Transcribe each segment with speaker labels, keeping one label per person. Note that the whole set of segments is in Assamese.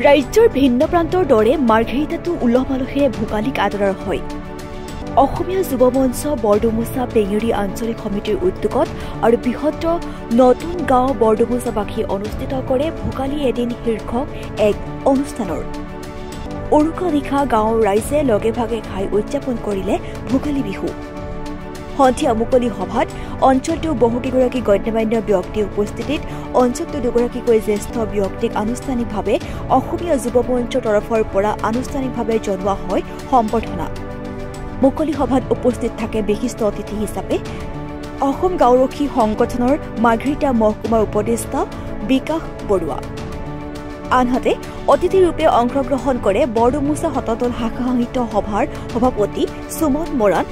Speaker 1: ৰাজ্যৰ ভিন্ন প্ৰান্তৰ দৰে মাৰ্ঘেৰিটাতো উলহ মালহেৰে ভোগালীক আদৰা হয়। অসমীয়া যুৱ মঞ্চ বৰডুমুচা পেঙেৰী আঞ্চলিক সমিতিৰ উদ্যোগত আৰু বৃহৎ নতুন গাঁও বৰডুমুচাবাসীয়ে অনুষ্ঠিত কৰে ভোগালী এদিন শীৰ্ষক এক অনুষ্ঠানৰ। উৰুকা নিশা গাঁৱৰ ৰাইজে লগে ভাগে খাই উদযাপন কৰিলে ভোগালী বিহু। সন্ধিয়া মুকলি সভাত অঞ্চলটোৰ বহুকেইগৰাকী গণ্যমান্য ব্যক্তিৰ উপস্থিতিত অঞ্চলটোৰ দুগৰাকীকৈ জ্যেষ্ঠ ব্যক্তিক আনুষ্ঠানিকভাৱে অসমীয়া যুৱ মঞ্চৰ তৰফৰ পৰা আনুষ্ঠানিকভাৱে জনোৱা হয় সম্বৰ্ধনা। মুকলি সভাত উপস্থিত থাকে বিশিষ্ট অতিথি হিচাপে অসম গাঁওৰক্ষী সংগঠনৰ মাৰ্ঘেৰিটা মহকুমাৰ উপদেষ্টা বিকাশ বৰুৱা। আনহাতে অতিথিৰূপে অংশগ্ৰহণ কৰে বৰডুমুচা শতদল শাখা সাহিত্য সভাৰ সভাপতি সুমন মৰাণ,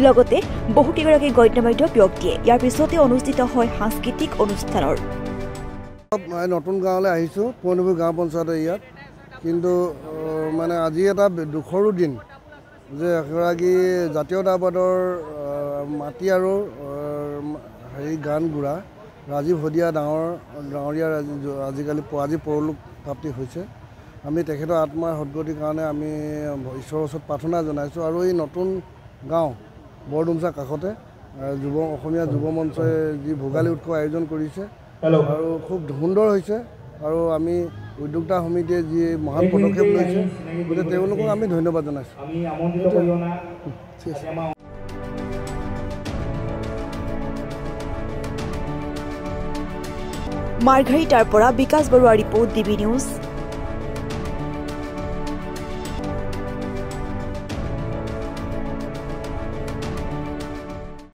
Speaker 1: লগতে বহুকেইগৰাকী গণ্যমান্য ব্যক্তিয়ে। ইয়াৰ পিছতে অনুষ্ঠিত হয় সাংস্কৃতিক অনুষ্ঠানৰ।
Speaker 2: নতুন গাঁৱলৈ আহিছোঁ, পুৰণিপুৰ গাঁও পঞ্চায়তৰ ইয়াত। কিন্তু মানে আজি এটা দুখৰো দিন যে এগৰাকী জাতীয়তাবাদৰ মাটি আৰু গান গোৰা ৰাজীৱ শদিয়া ডাঙৰীয়া আজি পৰলোক প্ৰাপ্তি হৈছে। আমি তেখেতৰ আত্মাৰ সদ্গতিৰ কাৰণে আমি ঈশ্বৰৰ ওচৰত প্ৰাৰ্থনা জনাইছোঁ। আৰু এই নতুন গাঁও বৰডুমচাৰ কাষতে অসমীয়া যুৱ মঞ্চই যি ভোগালী উৎসৱ আয়োজন কৰিছে আৰু খুব সুন্দৰ হৈছে। আৰু আমি উদ্যোক্তা সমিতিয়ে যি মহান পদক্ষেপ লৈছে গতিকে তেওঁলোকক আমি ধন্যবাদ জনাইছোঁ।
Speaker 1: মাৰ্ঘেৰিটাৰ পৰা বিকাশ বৰুৱাৰ ৰিপৰ্ট, ডিবি নিউজ।